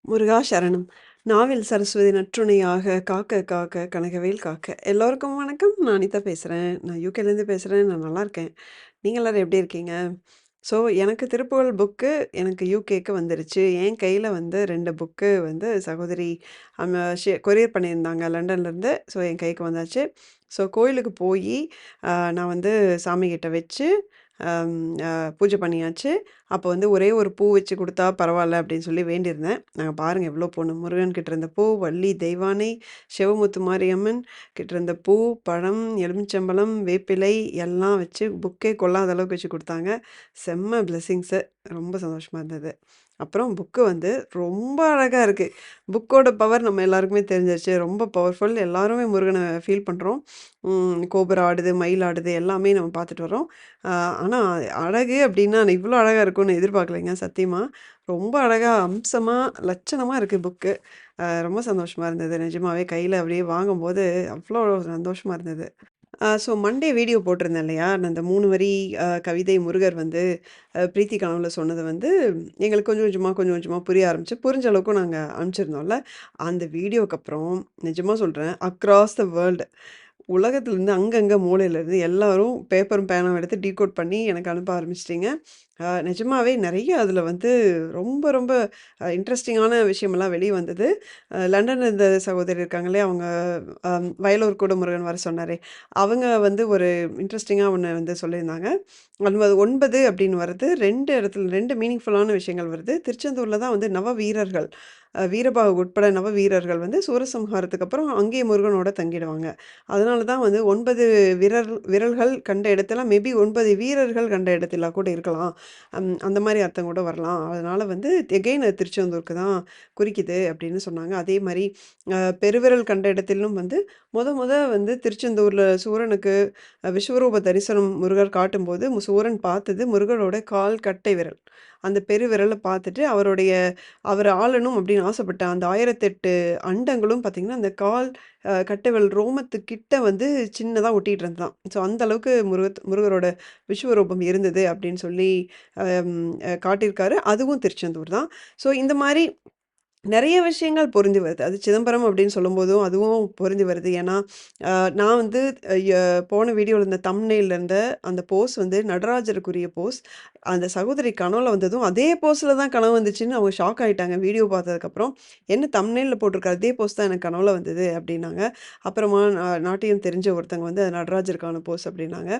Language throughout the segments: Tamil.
முருகா சரணம். நாவில் சரஸ்வதி நற்றுணையாக காக்க காக்க கனகவேல் காக்க. எல்லோருக்கும் வணக்கம். நான் அனிதா பேசுறேன். நான் யூகேலேருந்து பேசுறேன். நான் நல்லாருக்கேன். நீங்க எல்லாரும் எப்படி இருக்கீங்க? ஸோ எனக்கு திருப்புகழ் புக்கு எனக்கு யூகேக்கு வந்துருச்சு. என் கையில வந்து 2 புக்கு வந்து சகோதரி கொரியர் பண்ணியிருந்தாங்க லண்டன்லேருந்து. ஸோ என் கைக்கு வந்தாச்சு. ஸோ கோயிலுக்கு போயி நான் வந்து சாமிகிட்ட வச்சு அம் அ பூஜை பண்ணியாச்சு. அப்போ வந்து ஒரே ஒரு பூ வச்சு குடுத்தா பரவால்ல அப்படின்னு சொல்லி வேண்டியிருந்தேன். நாங்க பாருங்க எவ்வளோ பொண்ணு முருகன் கிட்ட இருந்த பூ, வள்ளி தெய்வானை, சிவமுத்து மாரியம்மன் கிட்ட இருந்த பூ, பழம், எலுமிச்சம்பழம், வேப்பிலை எல்லாம் வச்சு புக்கே கொள்ளாத அளவுக்கு வச்சு குடுத்தாங்க. செம்ம பிளெஸ்ஸிங்ஸு. ரொம்ப சந்தோஷமா இருந்தது. அப்புறம் புக்கு வந்து ரொம்ப அழகா இருக்கு. புக்கோட பவர் நம்ம எல்லாருக்குமே தெரிஞ்சிருச்சு. ரொம்ப பவர்ஃபுல். எல்லாருமே முருகன ஃபீல் பண்றோம். கோபுரம் ஆடுது, மயில் ஆடுது எல்லாமே நம்ம பார்த்துட்டு வரோம். அ ஆனா அழகு அப்டின்னா இவ்ளோ அழகா இருக்கும்னு எதிர்பார்க்கலைங்க சத்தியமா. ரொம்ப அழகா அம்சமா, லட்சணமா இருக்கு புக்கு. ரொம்ப சந்தோஷமா இருந்தது. நிஜமாவே கையில அப்படியே வாங்கும்போது அவ்ளோ சந்தோஷமா இருந்தது. ஸோ மண்டே வீடியோ போட்டிருந்தேன் இல்லையா? நான் அந்த 3 வரி கவிதை முருகர் வந்து பிரீத்தி கனவுல சொன்னது வந்து எங்களுக்கு கொஞ்சம் கொஞ்சமா புரிய ஆரம்பிச்சு, புரிஞ்ச அளவுக்கு நாங்க அனுப்பிச்சிருந்தோம்ல. அந்த வீடியோக்கு அப்புறம் நிஜமா சொல்றேன், அக்ராஸ் த வேர்ல்டு உலகத்துலருந்து அங்கங்க மூலையிலேருந்து எல்லாரும் பேப்பரும் பேனாவும் எடுத்து டீகோட் பண்ணி எனக்கு அனுப்ப ஆரம்பிச்சுட்டீங்க. நிஜமாவே நெறைய அதில வந்து ரொம்ப ரொம்ப இன்ட்ரஸ்டிங்கான விஷயமெல்லாம் வெளிய வந்தது. லண்டன்ல இருந்த சகோதரி இருக்காங்களே, அவங்க வயலூர் கூட முருகன் வர சொன்னாரே, அவங்க வந்து ஒரு இன்ட்ரஸ்டிங்கா ஒண்ணு வந்து சொல்லியிருந்தாங்க. அது 9 அப்படின்னு வருது. 2 இடத்துல 2 மீனிங்ஃபுல்லான விஷயங்கள் வருது. திருச்செந்தூர்ல தான் வந்து நவ வீரர்கள், வீரபாகு உட்பட நவ வீரர்கள் வந்து சூரசம்ஹாரத்துக்கு அப்புறம் அங்கேயே முருகனோட தங்கிடுவாங்க. அதனால தான் வந்து 9 விரல்கள் கண்ட இடத்துல மேபி 9 வீரர்கள் கண்ட இடத்திலா கூட இருக்கலாம். அந்த மாரி அர்த்தம் கூட வரலாம். அதனால வந்து எகெயின் அது திருச்செந்தூருக்கு தான் குறிக்குது அப்படின்னு சொன்னாங்க. அதே மாரி பெருவிரல் கண்ட இடத்திலும் வந்து மொத வந்து திருச்செந்தூர்ல சூரனுக்கு விஸ்வரூப தரிசனம் முருகர் காட்டும்போது, சூரன் பார்த்தது முருகனோட கால் கட்டை விரல். அந்த பெருவிரல பார்த்துட்டு அவர ஆளணும் அப்படின்னு ஆசைப்பட்ட அந்த 1008 அண்டங்களும் பார்த்தீங்கன்னா, அந்த கால் கட்டை விரல் ரோமத்துக்கிட்ட வந்து சின்னதா ஒட்டிட்டு இருந்ததாம். ஸோ அந்த அளவுக்கு முருகரோட விஸ்வரூபம் இருந்தது அப்படின்னு சொல்லி அம் காட்டியிருக்காரு. அதுவும் திருச்செந்தூர் தான். ஸோ இந்த மாரி நெறைய விஷயங்கள் பொருந்தி வருது. அது சிதம்பரம் அப்படின்னு சொல்லும்போதும், அதுவும் பொருந்தி வருது. ஏன்னா, அ நான் வந்து அ ய போன வீடியோல இந்த தம்ப்நெயில்ல இருந்த அந்த போஸ் வந்து நடராஜருக்குரிய போஸ். அந்த சகோதரி கனவுல வந்ததும், அதே போஸ்ல தான் கனவு வந்துச்சுன்னு அவங்க ஷாக் ஆயிட்டாங்க. வீடியோ பார்த்ததுக்கப்புறம். "என்ன தம்ப்நெயில்ல போட்டிருக்க அதே போஸ் தான் எனக்கு கனவுல வந்தது" அப்படின்னாங்க. அப்புறமா நாட்டியம் தெரிஞ்ச ஒருத்தங்க வந்து அது நடராஜருக்கான போஸ் அப்படின்னாங்க.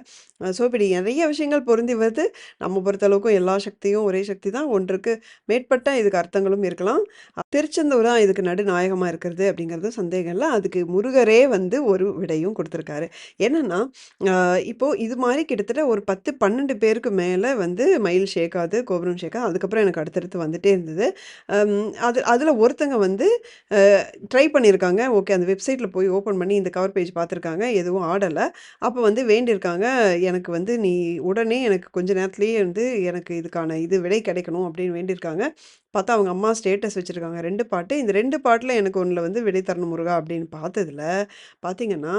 ஸோ இப்படி நெறைய விஷயங்கள் பொருந்தி வருது. நம்ம பொறுத்தளவுக்கும் எல்லா சக்தியும் ஒரே சக்தி தான். ஒன்றுக்கு மேற்பட்ட இதுக்கு அர்த்தங்களும் இருக்கலாம். திருச்செந்தூர் தான் இதுக்கு நடுநாயகமா இருக்கிறது அப்படிங்கிறது சந்தேகம் இல்ல. அதுக்கு முருகரே வந்து ஒரு விடையும் குடுத்துருக்காரு. என்னன்னா, இப்போ இது மாரி கிட்டத்தட்ட ஒரு 10, 12 பேருக்கு மேல வந்து மயில் ஷேக்காது, கோபுரம் ஷேக்காது. அதுக்கப்புறம் எனக்கு அடுத்தடுத்து வந்துட்டே இருந்தது. அம் அதுல ஒருத்தங்க வந்து ட்ரை பண்ணியிருக்காங்க. ஓகே அந்த வெப்சைட்ல போய் ஓப்பன் பண்ணி இந்த கவர் பேஜ் பார்த்துருக்காங்க. எதுவும் ஆடல. அப்ப வந்து வேண்டியிருக்காங்க, "எனக்கு வந்து நீ உடனே எனக்கு கொஞ்ச நேரத்திலேயே வந்து எனக்கு இதுக்கான விடை கிடைக்கணும்." அப்படின்னு வேண்டியிருக்காங்க. பார்த்தா அவங்க அம்மா ஸ்டேட்டஸ் வச்சிருக்காங்க 2 பாட்டு. இந்த 2 பாட்டுல எனக்கு ஒண்ணுல வந்து "விடை தரணும் முருகா" அப்படின்னு பார்த்ததுல, பார்த்தீங்கன்னா,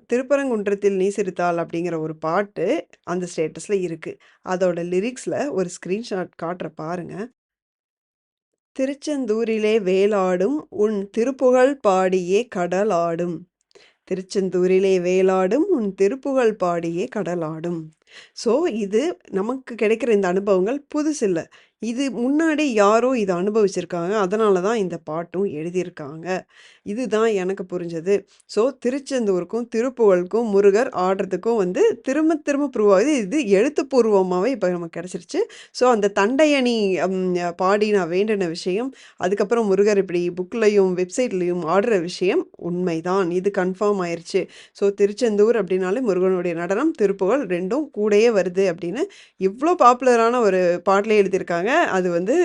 "திருப்பரங்குன்றத்தில் நீ சிரித்தால்" அப்படிங்கிற ஒரு பாட்டு அந்த ஸ்டேட்டஸ்ல இருக்கு. அதோட லிரிக்ஸ்ல ஒரு ஸ்கிரீன்ஷாட் காட்டுறேன் பாருங்க. "திருச்செந்தூரிலே வேலாடும் உன் திருப்புகழ் பாடியே கடலாடும். திருச்செந்தூரிலே வேலாடும் உன் திருப்புகழ் பாடியே கடலாடும்." ஸோ இது நமக்கு கிடைக்கிற இந்த அனுபவங்கள் புதுசில்ல. இது முன்னாடி யாரோ இத அனுபவிச்சிருக்காங்க. அதனால தான் இந்த பாட்டும் எழுதியிருக்காங்க. இதுதான் எனக்கு புரிஞ்சது. ஸோ திருச்செந்தூருக்கும், திருப்புகழுக்கும், முருகர் ஆடுறதுக்கும் வந்து திரும்ப திரும்ப ப்ரூவ் ஆகுது. இது எழுத்துப்பூர்வமாவே இப்ப நமக்கு கிடைச்சிருச்சு. ஸோ அந்த தண்டையணி பாடி நான் வேண்டுன விஷயம், அதுக்கப்புறம் முருகர் இப்படி புக்லயும், வெப்சைட்லயும் ஆடுற விஷயம் உண்மைதான். இது கன்ஃபார்ம் ஆயிருச்சு. ஸோ திருச்செந்தூர் அப்படின்னாலே முருகனுடைய நடனம், திருப்புகழ் 2ம் கூடயே வருது அப்படின்னு இவ்ளோ பாப்புலரான ஒரு பாடலே எழுதியிருக்காங்க. அது வந்து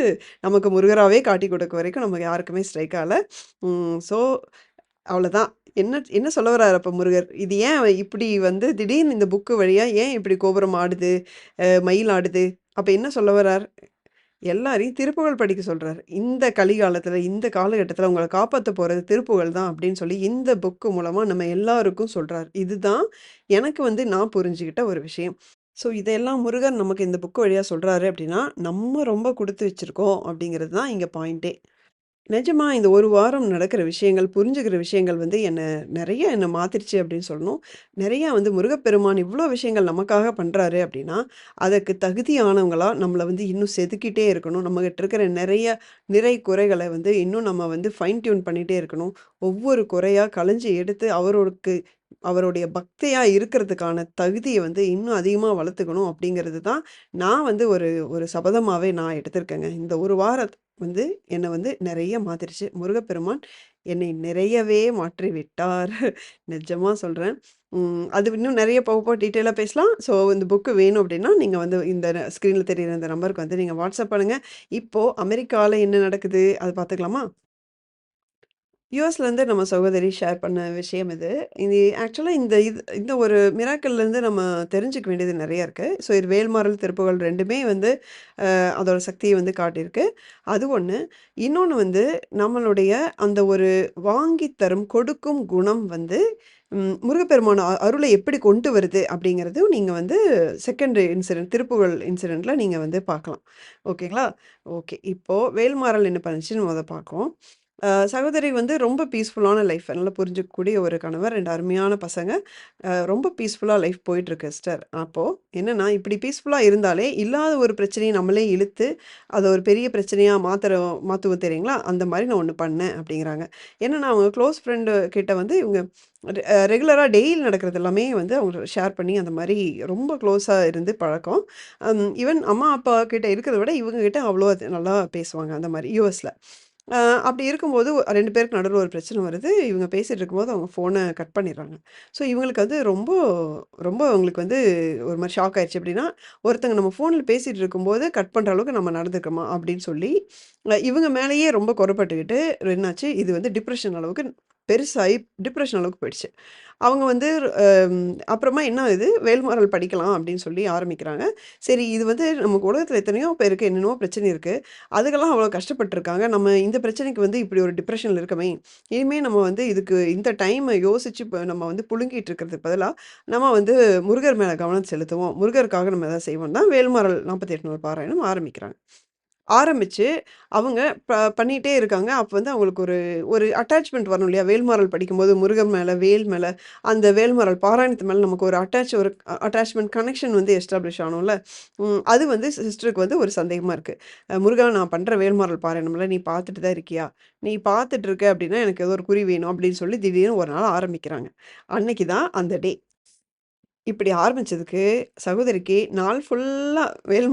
நமக்கு முருகராவே காட்டிக் கொடுக்க வரைக்கும் நமக்கு யாருக்குமே ஸ்ட்ரைக் ஆகல. ஸோ அவ்வளோதான். என்ன என்ன சொல்ல வராரு அப்ப முருகர்? இது ஏன் இப்படி வந்து திடீர்னு இந்த புக்கு வழியா ஏன் இப்படி கோபுரம் ஆடுது? மயில் ஆடுது? அப்ப என்ன சொல்ல வரார்? எல்லாரையும் திருப்புகழ் படிக்க சொல்றாரு. இந்த கலிகாலத்துல, இந்த காலகட்டத்துல உங்கள காப்பாத்த போறது திருப்புகழ் தான் அப்படின்னு சொல்லி இந்த புக்கு மூலமா நம்ம எல்லாருக்கும் சொல்றாரு. இதுதான் எனக்கு வந்து நான் புரிஞ்சுகிட்ட ஒரு விஷயம். ஸோ இதெல்லாம் முருகன் நமக்கு இந்த புக்கு வழியா சொல்றாரு அப்படின்னா, நம்ம ரொம்ப குடுத்து வச்சிருக்கோம் அப்படிங்கிறது தான் இங்க பாயிண்ட்டே. நிஜமா இந்த ஒரு வாரம் நடக்கிற விஷயங்கள், புரிஞ்சுக்கிற விஷயங்கள் வந்து நெறைய என்ன மாத்திருச்சு அப்படின்னு சொல்லணும். நெறையா வந்து முருகப்பெருமான் இவ்ளோ விஷயங்கள் நமக்காக பண்றாரு அப்படின்னா, அதற்கு தகுதியானவங்களா நம்மள வந்து இன்னும் செதுக்கிட்டே இருக்கணும். நம்மகிட்ட இருக்கிற நெறைய நிறை, குறைகள வந்து இன்னும் நம்ம வந்து ஃபைன் டியூன் பண்ணிட்டே இருக்கணும். ஒவ்வொரு குறையா களைஞ்சு எடுத்து அவருடைய பக்தையா இருக்கிறதுக்கான தகுதிய வந்து இன்னும் அதிகமா வளர்த்துக்கணும் அப்படிங்கிறது தான் நான் வந்து ஒரு ஒரு சபதமாவே நான் எடுத்திருக்கேங்க. இந்த ஒரு வாரம் வந்து என்ன வந்து நெறைய மாத்திருச்சு. முருகப்பெருமான் என்னை நிறையவே மாற்றி விட்டார். நிஜமா சொல்றேன். அது இன்னும் நெறைய போக போக டீட்டெயிலா பேசலாம். ஸோ இந்த புக் வேணும் அப்டின்னா, நீங்க வந்து இந்த ஸ்க்ரீன்ல தெரியிற இந்த நம்பருக்கு வந்து நீங்க வாட்ஸ்அப் பண்ணுங்க. இப்போ அமெரிக்கால என்ன நடக்குது? அத பார்த்துக்கலாமா? யுஎஸ்லேருந்து நம்ம சகோதரி ஷேர் பண்ண விஷயம் இது. இது ஆக்சுவலா இந்த ஒரு மிராக்கிள்லேருந்து நம்ம தெரிஞ்சுக்க வேண்டியது நெறைய இருக்கு. ஸோ இது வேல்மாறல், திருப்புகழ் 2மே வந்து அதோட சக்திய வந்து காட்டியிருக்கு. அது ஒண்ணு. இன்னொன்னு வந்து நம்மளுடைய அந்த ஒரு வாங்கி தரும், கொடுக்கும் குணம் வந்து முருகப்பெருமான அருளை எப்படி கொண்டு வருது அப்படிங்கிறதும் நீங்க வந்து 2ண்ட் இன்சிடென்ட் திருப்புகழ் இன்சிடென்ட்ல நீங்க வந்து பார்க்கலாம். ஓகேங்களா? ஓகே. இப்போ வேல்மாறல் என்ன பண்ணுச்சுன்னு மொத பார்ப்போம். சகோதரி வந்து ரொம்ப பீஸ்ஃபுல்லான லைஃப். நல்லா புரிஞ்சுக்கக்கூடிய ஒரு கணவர், 2 அருமையான பசங்க. ரொம்ப பீஸ்ஃபுல்லா லைஃப் போயிட்டுருக்கு சிஸ்டர். அப்போ என்னன்னா, இப்படி பீஸ்ஃபுல்லா இருந்தாலே, இல்லாத ஒரு பிரச்சனைய நம்மளே இழுத்து, அத ஒரு பெரிய பிரச்சனையா மாத்துவோம் தெரியுங்களா? அந்த மாரி நான் ஒண்ணு பண்ணேன் அப்படிங்கிறாங்க. என்னன்னா, அவங்க க்ளோஸ் ஃப்ரெண்டு கிட்ட வந்து இவங்க ரெகுலரா டெய்லி நடக்கிறது எல்லாமே வந்து அவங்க ஷேர் பண்ணி அந்த மாரி ரொம்ப க்ளோஸா இருந்து பழக்கம். ஈவன் அம்மா, அப்பா கிட்ட இருக்கிறத விட இவங்க கிட்ட அவ்வளோ நல்லா பேசுவாங்க அந்த மாரி யுஎஸ்ல. அ அப்படி இருக்கும்போது 2 பேருக்கு நடுவுல ஒரு பிரச்சனை வருது. இவங்க பேசிட்டு இருக்கும்போது அவங்க ஃபோன கட் பண்ணிடுறாங்க. ஸோ இவங்களுக்கு அது ரொம்ப ரொம்ப அவங்களுக்கு வந்து ஒரு மாரி ஷாக் ஆயிருச்சு. எப்படின்னா, ஒருத்தங்க நம்ம ஃபோன்ல பேசிட்டு இருக்கும்போது கட் பண்ற அளவுக்கு நம்ம நடந்துக்கிறோமா? அப்படின்னு சொல்லி, இவங்க மேலேயே ரொம்ப குறைப்பட்டுக்கிட்டு என்னாச்சு, இது வந்து டிப்ரஷன் அளவுக்கு பெருசாயி டிப்ரஷன் அளவுக்கு போயிடுச்சு. அவங்க வந்து அம் அப்புறமா என்ன ஆகுது, வேல்மாறல் படிக்கலாம் அப்படின்னு சொல்லி ஆரம்பிக்கிறாங்க. சரி இது வந்து நமக்கு உலகத்தில எத்தனையோ பேருக்கு என்னென்னவோ பிரச்சனை இருக்கு. அதுக்கெல்லாம் அவ்வளோ கஷ்டப்பட்டுருக்காங்க. நம்ம இந்த பிரச்சனைக்கு வந்து இப்படி ஒரு டிப்ரஷன்ல இருக்கமே, இனிமே நம்ம வந்து இதுக்கு இந்த டைம யோசிச்சு நம்ம வந்து புழுங்கிட்டு இருக்கிறதுக்கு பதிலா, நம்ம வந்து முருகர் மேல கவனம் செலுத்துவோம். முருகருக்காக நம்ம எதாவது செய்வோம் தான் வேல்மாறல் 48 நாள் பாராயணம் ஆரம்பிக்கிறாங்க. ஆரம்பிச்சு, அவங்க பண்ணிட்டே இருக்காங்க. அப்ப வந்து அவங்களுக்கு ஒரு ஒரு அட்டாச்மென்ட் வரணும் இல்லையா? வேல்மாறல் படிக்கும்போது முருகன் மேல, வேல் மேல, அந்த வேல்மாறல் பாராயணத்து மேல நமக்கு ஒரு அட்டாச்மென்ட் கனெக்ஷன் வந்து எஸ்டாப்ளிஷ் ஆகணும்ல. அது வந்து சிஸ்டருக்கு வந்து ஒரு சந்தேகமா இருக்கு. "முருகா நான் பண்ற வேல்மாறல் பாராயணம்ல நீ பார்த்துட்டு தான் இருக்கியா? நீ பார்த்துட்டு இருக்க அப்படின்னா, எனக்கு ஏதோ ஒரு குறி வேணும்." அப்படின்னு சொல்லி திடீர்னு ஒரு நாள் ஆரம்பிக்கிறாங்க. அன்னைக்கு தான் அந்த டே. இப்படி ஆரம்பிச்சதுக்கு, சகோதரிக்கு நாள் ஃபுல்லா வேல்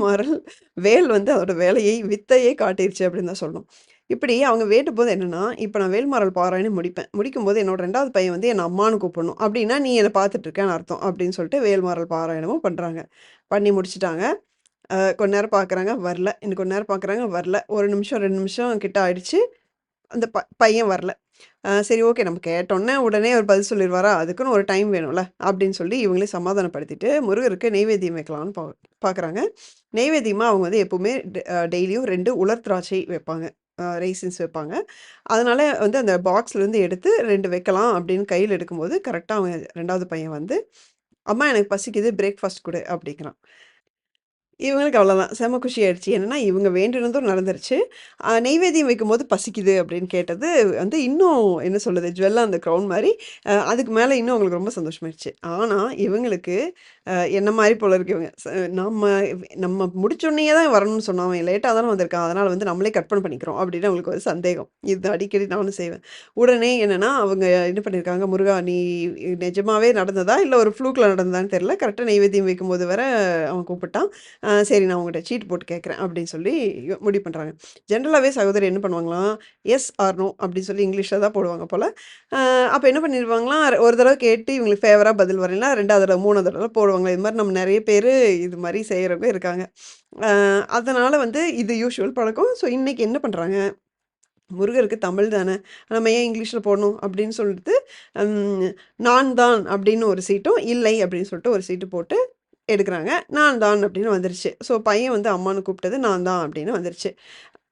வேல் வந்து அதோட வேலையை, வித்தையே காட்டிருச்சு அப்படின்னு தான் சொல்லணும். இப்படி அவங்க வேண்டும்போது என்னன்னா, இப்ப நான் வேல்மாறல் பாராயணம் முடிப்பேன். முடிக்கும்போது என்னோட 2வது பையன் வந்து என்ன அம்மான்னு கூப்பிடணும். அப்படின்னா, நீ என்ன பார்த்துட்டு இருக்கன்னு அர்த்தம். அப்படின்னு சொல்லிட்டு வேல்மாறல் பாராயணமும் பண்றாங்க. பண்ணி முடிச்சுட்டாங்க. கொஞ்ச நேரம் பார்க்குறாங்க, வரல. இன்னும் கொஞ்ச நேரம் பார்க்குறாங்க, வரல. 1 நிமிஷம், 2 நிமிஷம் கிட்ட ஆயிடுச்சு. அந்த பையன் வரல. சரி ஓகே நம்ம கேட்டோனே உடனே அவர் பதில் சொல்லிருவாரா? அதுக்குன்னு ஒரு டைம் வேணும்ல. அப்படின்னு சொல்லி இவங்களே சமாதானப்படுத்திட்டு, முருகருக்கு நெய்வேத்தியம் வைக்கலான்னு பார்க்குறாங்க. நெய்வேத்தியமா அவங்க வந்து எப்பவுமே டெய்லியும் 2 உலர் திராட்சை வைப்பாங்க. ரெய்சின்ஸ் வைப்பாங்க. அதனால வந்து அந்த பாக்ஸ்லேருந்து எடுத்து 2 வைக்கலாம் அப்படின்னு கையில எடுக்கும்போது, கரெக்ட்டா அவன் 2வது பையன் வந்து, "அம்மா எனக்கு பசிக்குது பிரேக்ஃபாஸ்ட் குடு" அப்படிங்கிறான். இவங்களுக்கு அவ்வளோதான். செம்ம குஷி ஆயிடுச்சு. என்னன்னா, இவங்க வேண்டினதும் நடந்துருச்சு. நெய்வேத்தியம் வைக்கும்போது பசிக்குது அப்படின்னு கேட்டது வந்து இன்னும் என்ன சொல்றது? ஜுவல் ஆன் த க்ரவுன் மாரி, அதுக்கு மேல இன்னும் அவங்களுக்கு ரொம்ப சந்தோஷமாயிருச்சு. ஆனா, இவங்களுக்கு என்ன மாரி போல இருக்கு இவங்க. நம்ம நம்ம முடிச்சோனயே தான் வரணும்னு சொன்னான். அவன் லேட்டா தானே வந்திருக்கான். அதனால வந்து நம்மளே கற்பனை பண்ணிக்கிறோம் அப்படின்னு அவங்களுக்கு ஒரு சந்தேகம். இது அடிக்கடி நானும் செய்வேன். உடனே என்னன்னா, அவங்க என்ன பண்ணியிருக்காங்க, "முருகா நீ நிஜமாவே நடந்ததா? இல்ல ஒரு ஃப்ளூக்ல நடந்ததான்னு தெரியல. கரெக்ட்டா நெய்வேத்தியம் வைக்கும்போது வேற அவன் கூப்பிட்டான். சரி நான் உங்கட்ட சீட் போட்டு கேட்குறேன் அப்படின்னு சொல்லி முடிவு பண்றாங்க. ஜெனரலாவே சகோதரி என்ன பண்ணுவாங்களாம், எஸ் ஆர் நோ அப்படின்னு சொல்லி இங்கிலீஷ்ல தான் போடுவாங்க போல. அ அப்ப என்ன பண்ணிருவாங்களாம், ஒரு தடவ கேட்டு இவங்களுக்கு ஃபேவரா பதில் வரலைன்னா 2வது தடவ, 3வது தடவ போடுவாங்க. இது மாரி நம்ம நெறைய பேரு இது மாரி செய்றவங்க இருக்காங்க. அ அதனால வந்து இது யூசுவல் பழக்கம். ஸோ இன்னைக்கு என்ன பண்றாங்க, முருகருக்கு தமிழ் தானே, நம்ம ஏன் இங்கிலீஷ்ல போடணும் அப்படின்னு சொல்லிட்டு, ம் நான் தான் அப்படின்னு ஒரு சீட்டும், இல்லை அப்படின்னு சொல்லிட்டு ஒரு சீட்டு போட்டு எடுக்குறாங்க. நான் தான் அப்படின்னு வந்துருச்சு. ஸோ பையன் வந்து அம்மான்னு கூப்பிட்டது நான் தான் அப்படின்னு வந்துருச்சு.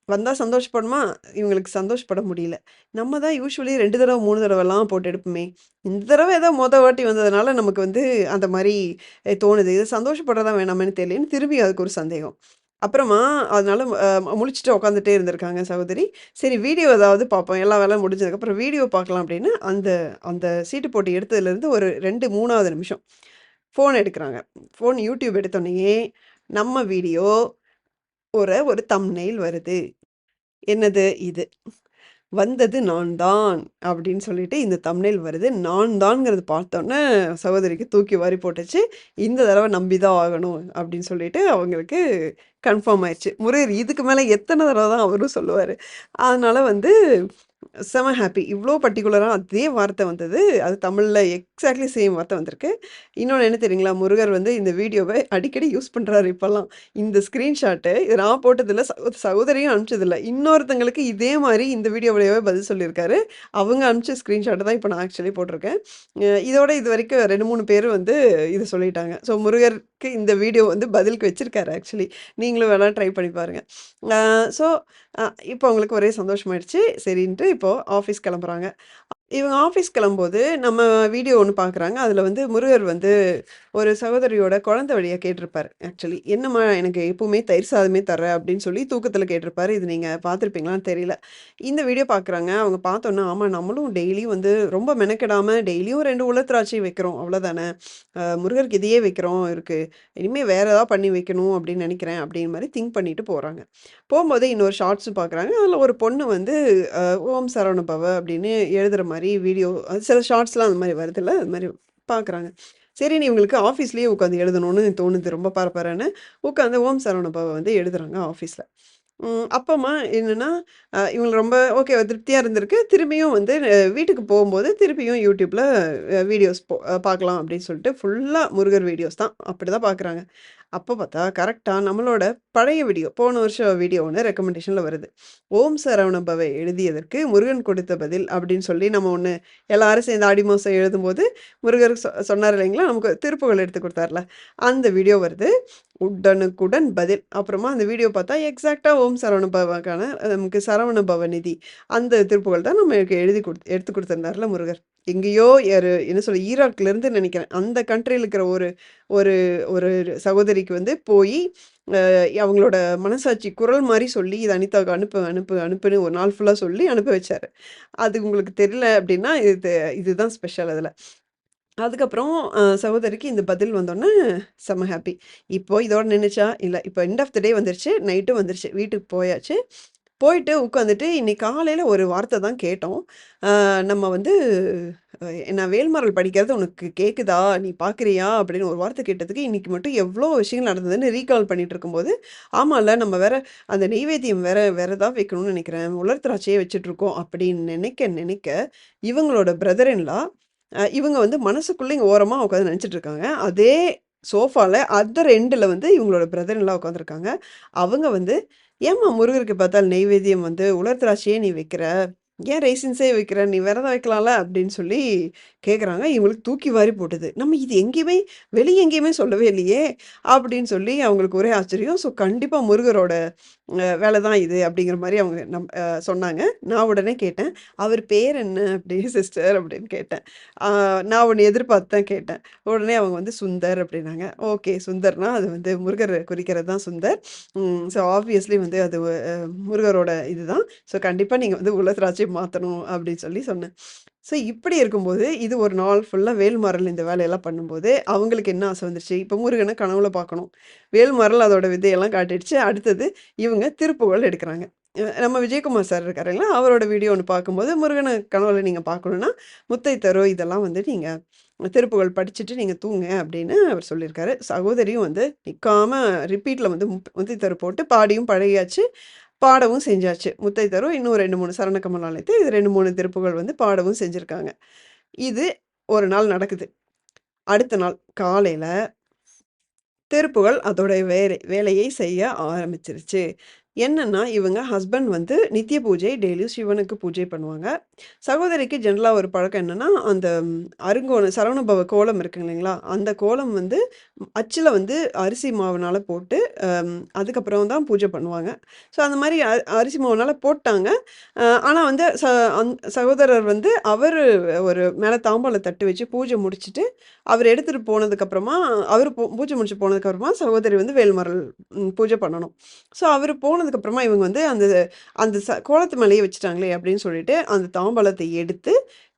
வந்தா சந்தோஷப்படுமா? இவங்களுக்கு சந்தோஷப்பட முடியல. நம்ம தான் யூசுவலி 2 தடவ, 3 தடவலாம் போட்டு எடுப்போமே. இந்த தடவ ஏதோ வாட்டி வந்ததுனால நமக்கு வந்து அந்த மாரி தோணுது. இது சந்தோஷப்படுறதா வேணாமான்னு தெரியலன்னு திரும்பி அதுக்கு ஒரு சந்தேகம். அப்புறமா அதனால முழிச்சுட்டு உட்காந்துட்டே இருந்திருக்காங்க சகோதரி. சரி வீடியோ ஏதாவது பார்ப்போம். எல்லா வேலையும் முடிஞ்சதுக்கப்புறம் வீடியோ பார்க்கலாம் அப்படின்னு அந்த அந்த சீட்டு போட்டு எடுத்ததுலேருந்து ஒரு 2, 3வது நிமிஷம் ஃபோன் எடுக்குறாங்க. ஃபோன் யூடியூப் எடுத்தோனயே, நம்ம வீடியோ ஒரு தம்ப்நெயில் வருது. என்னது இது? "வந்தது நான் தான்" அப்படின்னு சொல்லிட்டு இந்த தம்ப்நெயில் வருது. நான் தான்ங்கிறத பார்த்தோன்னே சகோதரிக்கு தூக்கி வாரி போட்டுச்சு. இந்த தடவ நம்பி தான் ஆகணும் அப்படின்னு சொல்லிட்டு அவங்களுக்கு கன்ஃபார்ம் ஆயிருச்சு. முருகர் இதுக்கு மேல எத்தன தடவ தான் அவரும் சொல்லுவாரு. அதனால வந்து செம ஹாப்பி. இவ்ளோ பர்ட்டிகுலரா அதே வார்த்தை வந்தது. அது தமிழ்ல எக்ஸாக்ட்லி சேம் வார்த்தை வந்திருக்கு. இன்னொன்னு என்ன தெரியுங்களா? முருகர் வந்து இந்த வீடியோவ அடிக்கடி யூஸ் பண்றாரு இப்பல்லாம். இந்த ஸ்கிரீன்ஷாட்டு இது நான் போட்டதில்ல. சகோதரியும் அனுப்பிச்சதில்ல. இன்னொருத்தங்களுக்கு இதே மாரி இந்த வீடியோவுலயே பதில் சொல்லியிருக்காரு. அவங்க அனுப்பிச்ச ஸ்கிரீன்ஷாட்ட தான் இப்ப நான் ஆக்சுவலி போட்டிருக்கேன். இதோட இதுவரைக்கும் 2, 3 பேரு வந்து இத சொல்லிட்டாங்க. ஸோ முருகருக்கு இந்த வீடியோ வந்து பதிலுக்கு வச்சிருக்காரு ஆக்சுவலி. நீங்களும் வேணா ட்ரை பண்ணி பாருங்க. அ ஸோ இப்போ அவங்களுக்கு ஒரே சந்தோஷமாயிடுச்சு. சரின்ட்டு இப்போ ஆஃபீஸ் கிளம்புறாங்க. இவங்க ஆஃபீஸ் கிளம்பும்போது, நம்ம வீடியோ ஒண்ணு பார்க்குறாங்க. அதுல வந்து முருகர் வந்து ஒரு சகோதரியோட குழந்தை வழியா கேட்டிருப்பாரு ஆக்சுவலி. "என்னம்மா எனக்கு எப்பவுமே தயிர் சாதமே தர்ற" அப்படின்னு சொல்லி தூக்கத்துல கேட்டிருப்பாரு. இது நீங்க பார்த்துருப்பீங்களான்னு தெரியல. இந்த வீடியோ பார்க்குறாங்க. அவங்க பார்த்தோன்னே, ஆமா நம்மளும் டெய்லியும் வந்து ரொம்ப மெனக்கெடாம டெய்லியும் 2 உலர் திராட்சை வைக்கிறோம். அவ்வளோதானே. முருகருக்கு இதையே வைக்கிறோம் இருக்கு. இனிமே வேற ஏதாவது பண்ணி வைக்கணும் அப்படின்னு நினைக்கிறேன் அப்படின்னு மாரி திங்க் பண்ணிட்டு போறாங்க. போம்போதே இன்னொரு ஷார்ட்ஸும் பார்க்குறாங்க. அதுல ஒரு பொண்ணு வந்து ஓம் சரவண பவ அப்படின்னு எழுதுற மாரி வீடியோ அது சில ஷார்ட்ஸ்லாம் அந்த மாரி வருதுல்ல, அது மாரி பார்க்குறாங்க. சரின்னு இவங்களுக்கு ஆஃபீஸ்லயே உட்காந்து எழுதணும்னு தோணுது ரொம்ப பரபரன்னு. உட்காந்து ஓம் சரவண பவ வந்து எழுதுறாங்க ஆஃபீஸ்ல. அப்பமா என்னன்னா, இவங்களுக்கு ரொம்ப ஓகே திருப்தியா இருந்திருக்கு. திரும்பியும் வந்து வீட்டுக்கு போம்போது திருப்பியும் YouTubeல வீடியோஸ் பார்க்கலாம் அப்படின்னு சொல்லிட்டு ஃபுல்லா முருகர் வீடியோஸ் தான். அப்படிதான் பார்க்குறாங்க. அப்ப பார்த்தா கரெக்ட்டா நம்மளோட பழைய வீடியோ, போன வருஷம் வீடியோ ஒண்ணு ரெக்கமெண்டேஷன்ல வருது. "ஓம் சரவண பவ எழுதியதற்கு முருகன் கொடுத்த பதில்" அப்படின்னு சொல்லி நம்ம ஒண்ணு எல்லாரும் சேர்ந்து ஆடி மாசம் எழுதும்போது, முருகர் சொன்னார் இல்லைங்களா? நமக்கு திருப்புகழ் எடுத்து குடுத்தார்ல. அந்த வீடியோ வருது. உடனுக்குடன் பதில். அப்புறமா அந்த வீடியோ பார்த்தா எக்ஸாக்ட்டா ஓம் சரவண பவக்கான நமக்கு சரவண பவ நிதி. அந்த திருப்புகழ் தான் நமக்கு எடுத்து குடுத்திருந்தார்ல முருகர். எங்கேயோ என்ன சொல்ல ஈராக்லருந்து நெனைக்கிறேன். அந்த கண்ட்ரில இருக்கிற ஒரு ஒரு ஒரு சகோதரிக்கு வந்து போயி, அவங்களோட மனசாட்சி குரல் மாரி சொல்லி, "இத அனிதாவுக்கு அனுப்பு, அனுப்பு, அனுப்புன்னு" ஒரு நாள் ஃபுல்லா சொல்லி அனுப்ப வச்சாரு. அது உங்களுக்கு தெரியல அப்டின்னா, இதுதான் ஸ்பெஷல் அதுல. அதுக்கப்புறம் சகோதரிக்கு இந்த பதில் வந்தோனே செம்ம ஹாப்பி. இப்போ இதோட நின்னுச்சா? இல்ல. இப்போ எண்ட் ஆஃப் த டே வந்துருச்சு. நைட்டும் வந்துருச்சு. வீட்டுக்கு போயாச்சு. போயிட்டு உட்காந்துட்டு இன்னைக்கு காலையில ஒரு வார்த்த தான் கேட்டோம். நம்ம வந்து "நான் வேல்மாறல் படிக்கிறது உனக்கு கேட்குதா? நீ பார்க்குறியா?" அப்படின்னு ஒரு வார்த்தை கேட்டதுக்கு, இன்னைக்கு மட்டும் எவ்ளோ விஷயங்கள் நடந்ததுன்னு ரீகால் பண்ணிட்டு இருக்கும்போது, ஆமால்ல நம்ம வேற அந்த நெய்வேத்தியம் வேற வேற ஏதாவது வைக்கணும்னு நெனைக்கிறேன். உலர் திராட்சையே வச்சுட்டுருக்கோம் அப்படின்னு நெனைக்க நெனைக்க, இவங்களோட பிரதர் இன் லா இவங்க வந்து மனசுக்குள்ள இங்க ஓரமா உட்காந்து நெனச்சுட்டு இருக்காங்க. அதே சோஃபால அதர் எண்டுல வந்து இவங்களோட பிரதர் இன் லா உட்காந்துருக்காங்க. அவங்க வந்து, "ஏம்மா முருகருக்கு பார்த்தால் நெய்வேத்தியம் வந்து உலர் திராட்சையே நீ வைக்கிற? ஏன் ரெய்சின்ஸே வைக்கிற? நீ விரதம் வைக்கலாம்ல?" அப்படின்னு சொல்லி கேட்குறாங்க. இவங்களுக்கு தூக்கி வாரி போட்டுது. நம்ம இது எங்கேயுமே வெளிய எங்கேயுமே சொல்லவே இல்லையே! அப்படின்னு சொல்லி அவங்களுக்கு ஒரே ஆச்சரியம். ஸோ கண்டிப்பா முருகரோட வேலை தான் இது அப்படிங்கிற மாரி அவங்க சொன்னாங்க. நான் உடனே கேட்டேன், "அவர் பேர் என்ன?" அப்படி சிஸ்டர் அப்படின்னு கேட்டேன். ஆ நான் ஒண்ணு எதிர்பார்த்து தான் கேட்டேன். உடனே அவங்க வந்து சுந்தர் அப்படின்னாங்க. ஓகே சுந்தர்னா அது வந்து முருகர குறிக்கிறது தான் சுந்தர். ஸோ ஆப்வியஸ்லி வந்து அது முருகரோட இதுதான். ஸோ கண்டிப்பா நீங்க வந்து உலர் திராட்சை மாத்தணும் அப்படின்னு சொல்லி சொன்னேன். ஸோ இப்படி இருக்கும்போது, இது ஒரு நாள் ஃபுல்லா வேல்மாறல் இந்த வேலையெல்லாம் பண்ணும்போது, அவங்களுக்கு என்ன ஆசை வந்துருச்சு, இப்ப முருகன கனவுல பார்க்கணும். வேல்மாறல் அதோட வித்தையெல்லாம் காட்டிடுச்சு. அடுத்தது இவங்க திருப்புகழ் எடுக்குறாங்க. நம்ம விஜயகுமார் சார் இருக்காருங்களா, அவரோட வீடியோ ஒண்ணு பார்க்கும்போது, முருகன கனவுல நீங்க பார்க்கணும்னா, முத்தை தரும் இதெல்லாம் வந்து நீங்க திருப்புகழ் படிச்சுட்டு நீங்க தூங்க அப்படின்னு அவர் சொல்லியிருக்காரு. சகோதரியும் வந்து நிக்காம ரிப்பீட்ல வந்து முத்தை தரு போட்டு பாடியும் பழகியாச்சு. பாடவும் செஞ்சாச்சு. முத்தை தரும் இன்னும் 2, 3 சரண கமலாலயத்த இது 2, 3 திருப்புகழ் வந்து பாடவும் செஞ்சிருக்காங்க. இது ஒரு நாள் நடக்குது. அடுத்த நாள் காலையில திருப்புகழ் அதோட வேலையை செய்ய ஆரம்பிச்சுருச்சு. என்னன்னா, இவங்க ஹஸ்பண்ட் வந்து நித்திய பூஜை டெய்லியும் சிவனுக்கு பூஜை பண்ணுவாங்க. சகோதரிக்கு ஜெனரலா ஒரு பழக்கம் என்னன்னா, அந்த சரவணபவ கோலம் இருக்கு இல்லைங்களா? அந்த கோலம் வந்து அச்சுல வந்து அரிசி மாவுனால போட்டு, அதுக்கப்புறம் தான் பூஜை பண்ணுவாங்க. ஸோ அந்த மாரி அரிசி மாவுனால போட்டாங்க. ஆனா வந்து சகோதரர் வந்து அவரு ஒரு மேல தாம்பால தட்டு வச்சு பூஜை முடிச்சுட்டு, அவரு எடுத்துட்டு போனதுக்கப்புறமா அவரு பூஜை முடிச்சு போனதுக்கப்புறமா சகோதரி வந்து வேல்மாறல் பூஜை பண்ணணும். ஸோ அவரு போனதுக்கப்புறமா இவங்க வந்து அந்த அந்த கோலத்து மேலேயே வச்சுட்டாங்களே அப்படின்னு சொல்லிட்டு, அந்த தாம்பாளத்த எடுத்து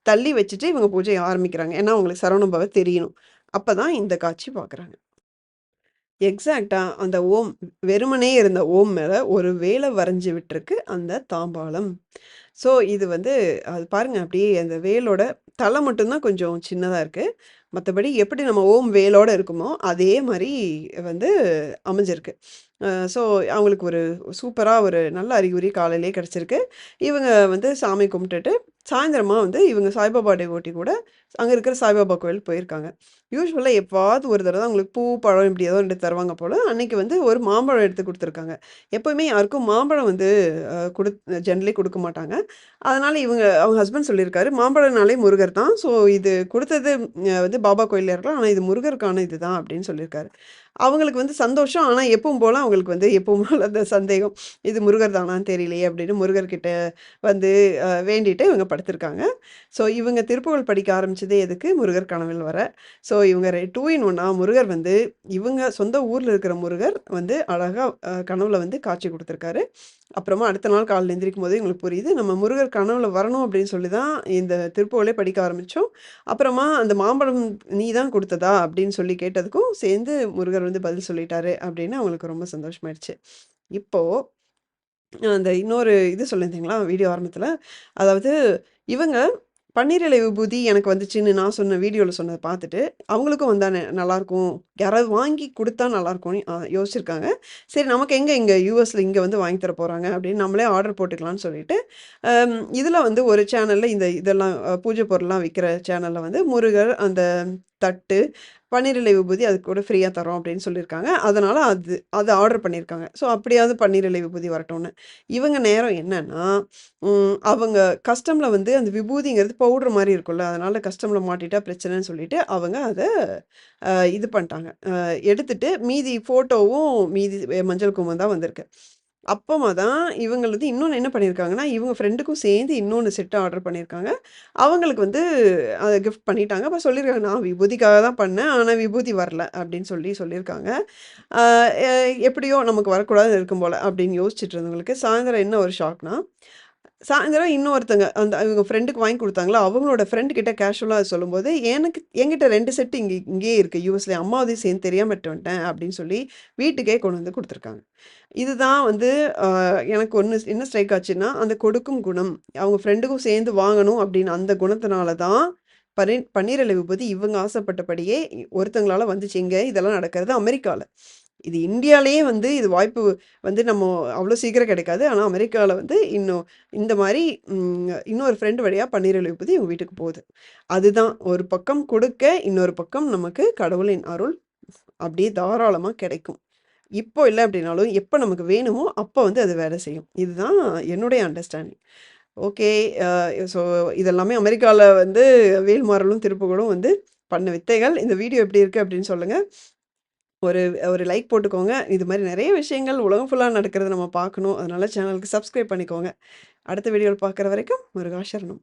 தள்ளி வச்சுட்டு இவங்க பூஜைய ஆரம்பிக்கிறாங்க. ஏன்னா அவங்களுக்கு சரவண பவ தெரியணும். அப்பதான் இந்த காட்சி பார்க்குறாங்க. எக்ஸாக்ட்டா அந்த ஓம் வெறுமனே இருந்த ஓம் மேல ஒரு வேல வரைஞ்சு விட்டுருக்கு அந்த தாம்பாளம். ஸோ இது வந்து அது பாருங்க அப்படியே அந்த வேலோட தலை மட்டும் தான் கொஞ்சம் சின்னதா இருக்கு. மத்தபடி எப்படி நம்ம ஓம் வேலோட இருக்குமோ, அதே மாரி வந்து அமைஞ்சிருக்கு. ஸோ அவங்களுக்கு ஒரு சூப்பரா ஒரு நல்ல அறிகுறி காலையிலேயே கிடைச்சிருக்கு. இவங்க வந்து சாமி கும்பிட்டுட்டு, சாயந்திரமா வந்து இவங்க சாய்பாபா டிவோட்டி கூட அங்க இருக்கிற சாய்பாபா கோயில் போயிருக்காங்க. யூசுவலா எப்பவாவது ஒரு தடவ தான் அவங்களுக்கு பூ, பழம் இப்படி ஏதோ 2 தருவாங்க போல. அன்னைக்கு வந்து ஒரு மாம்பழம் எடுத்து குடுத்துருக்காங்க. எப்பவுமே யாருக்கும் மாம்பழம் வந்து ஜெனரலி குடுக்க மாட்டாங்க. அதனால அவங்க ஹஸ்பண்ட் சொல்லியிருக்காரு, "மாம்பழம்னாலே முருகர் தான். ஸோ இது குடுத்தது வந்து பாபா கோயில்ல இருக்கலாம். ஆனா இது முருகருக்கான இதுதான்" அப்படின்னு சொல்லியிருக்காரு. அவங்களுக்கு வந்து சந்தோஷம். ஆனா எப்பவும் போல அவங்களுக்கு வந்து எப்பவும் போல அந்த சந்தேகம். இது முருகர் தானான்னு தெரியலையே அப்படின்னு முருகர்கிட்ட வந்து வேண்டிட்டு இவங்க படுத்திருக்காங்க. ஸோ இவங்க திருப்புகழ் படிக்க ஆரம்பிச்சதே எதுக்கு? முருகர் கனவில் வர. ஸோ இவங்க 2 இன் 1 முருகர் வந்து இவங்க சொந்த ஊர்ல இருக்கிற முருகர் வந்து அழகா கனவுல வந்து காட்சி குடுத்துருக்காரு. அப்புறமா அடுத்த நாள் காலைல எந்திரிக்கும்போது எங்களுக்கு புரியுது. நம்ம முருகர் கனவுல வரணும் அப்படின்னு சொல்லி தான் இந்த திருப்புகழே படிக்க ஆரம்பிச்சோம். அப்புறமா அந்த மாம்பழம் நீ தான் குடுத்ததா? அப்படின்னு சொல்லி கேட்டதுக்கும் சேர்ந்து முருகர் வந்து பதில் சொல்லிட்டாரு அப்படின்னு அவங்களுக்கு ரொம்ப சந்தோஷமாயிடுச்சு. இப்போ அந்த இன்னொரு இது சொல்லியிருந்தீங்களா? வீடியோ ஆரம்பத்துல. அதாவது இவங்க பன்னீர் இலை விபூதி எனக்கு வந்துச்சுன்னு நான் சொன்ன வீடியோல சொன்னத பார்த்துட்டு, அவங்களுக்கும் வந்தா நல்லாருக்கும். யாராவது வாங்கி குடுத்தா நல்லாருக்கும்னு யோசிச்சிருக்காங்க. சரி நமக்கு எங்க இங்க யுஎஸ்ல இங்க வந்து வாங்கி தர போறாங்க அப்படின்னு நம்மளே ஆர்டர் போட்டுக்கலாம்னு சொல்லிட்டு, இதுல வந்து ஒரு சேனல்ல இதெல்லாம் பூஜை பொருள்லாம் விக்கிற சேனல்ல வந்து முருகர், அந்த தட்டு, பன்னீர் இலை விபூதி அது கூட ஃப்ரீயா தர்றோம் அப்படின்னு சொல்லியிருக்காங்க. அதனால அத ஆர்டர் பண்ணியிருக்காங்க. ஸோ அப்படியாவது பன்னீர் இலை விபூதி வரட்டும்னு. இவங்க நேரம் என்னன்னா, அவங்க கஸ்டம்ல வந்து அந்த விபூதிங்கிறது பவுடர் மாரி இருக்கும்ல. அதனால கஸ்டம்ல மாட்டிட்டா பிரச்சனைன்னு சொல்லிட்டு, அவங்க அத இது பண்ணிட்டாங்க. எடுத்துட்டு மீதி ஃபோட்டோவும், மீதி மஞ்சள் குங்குமம் தான் வந்திருக்கு. அப்பமா தான் இவங்க வந்து இன்னொன்னு என்ன பண்ணியிருக்காங்கன்னா, இவங்க ஃப்ரெண்டுக்கும் சேர்ந்து இன்னொன்னு செட் ஆர்டர் பண்ணியிருக்காங்க. அவங்களுக்கு வந்து அத கிஃப்ட் பண்ணிட்டாங்க. அப்ப சொல்லியிருக்காங்க, "நான் விபூதிக்காக தான் பண்ணேன். ஆனா விபூதி வரல." அப்படின்னு சொல்லியிருக்காங்க. அ எ எப்படியோ நமக்கு வரக்கூடாதுன்னு இருக்கும் போல அப்படின்னு யோசிச்சுட்டு இருந்தவங்களுக்கு, சாயந்தரம் என்ன ஒரு ஷாக்னா, சாயந்தரம் இன்னொருத்தங்க அந்த இவங்க ஃப்ரெண்டுக்கு வாங்கி குடுத்தாங்கல்ல, அவங்களோட ஃப்ரெண்ட் கிட்ட கேஷுவலா சொல்லும்போது, என்கிட்ட 2 செட் இங்கேயே இருக்கு யுஎஸ்ல. அம்மாவதையும் சேர்ந்து தெரியாம எடுத்துட்டு வந்துட்டேன் அப்படின்னு சொல்லி, வீட்டுக்கே கொண்டு வந்து குடுத்துருக்காங்க. இதுதான் வந்து அ எனக்கு ஒண்ணு என்ன ஸ்ட்ரைக் ஆச்சுன்னா, அந்த கொடுக்கும் குணம். அவங்க ஃப்ரெண்டுக்கும் சேர்ந்து வாங்கணும் அப்படின்னு அந்த குணத்தினால தான், பன்னீர் இலை விபூதி இவங்க ஆசைப்பட்டபடியே ஒருத்தங்களால வந்துச்சு. எங்க இதெல்லாம் நடக்கிறது அமெரிக்கால. இது இந்தியாலயே வந்து இது வாய்ப்பு வந்து நம்ம அவ்வளோ சீக்கிரம் கிடைக்காது. ஆனா அமெரிக்கால வந்து இன்னும் இந்த மாரி இன்னொரு ஃப்ரெண்ட் வழியா பன்னீர் இலை விபூதி இவங்க வீட்டுக்கு போகுது. அதுதான் ஒரு பக்கம் கொடுக்க, இன்னொரு பக்கம் நமக்கு கடவுளின் அருள் அப்படியே தாராளமா கிடைக்கும். இப்போ இல்ல அப்படின்னாலும், எப்ப நமக்கு வேணுமோ, அப்ப வந்து அது வேலை செய்யும். இதுதான் என்னுடைய அண்டர்ஸ்டாண்டிங். ஓகே. அ ஸோ இதெல்லாமே அமெரிக்கால வந்து வேல்மாறலும், திருப்புகழும் வந்து பண்ண வித்தைகள். இந்த வீடியோ எப்படி இருக்கு அப்படின்னு சொல்லுங்க. ஒரு ஒரு லைக் போட்டுக்கோங்க. இது மாரி நெறைய விஷயங்கள் உலகம் ஃபுல்லா நடக்கிறத நம்ம பார்க்கணும். அதனால சேனலுக்கு சப்ஸ்கிரைப் பண்ணிக்கோங்க. அடுத்த வீடியோல பார்க்குற வரைக்கும் முருகா சரணம்.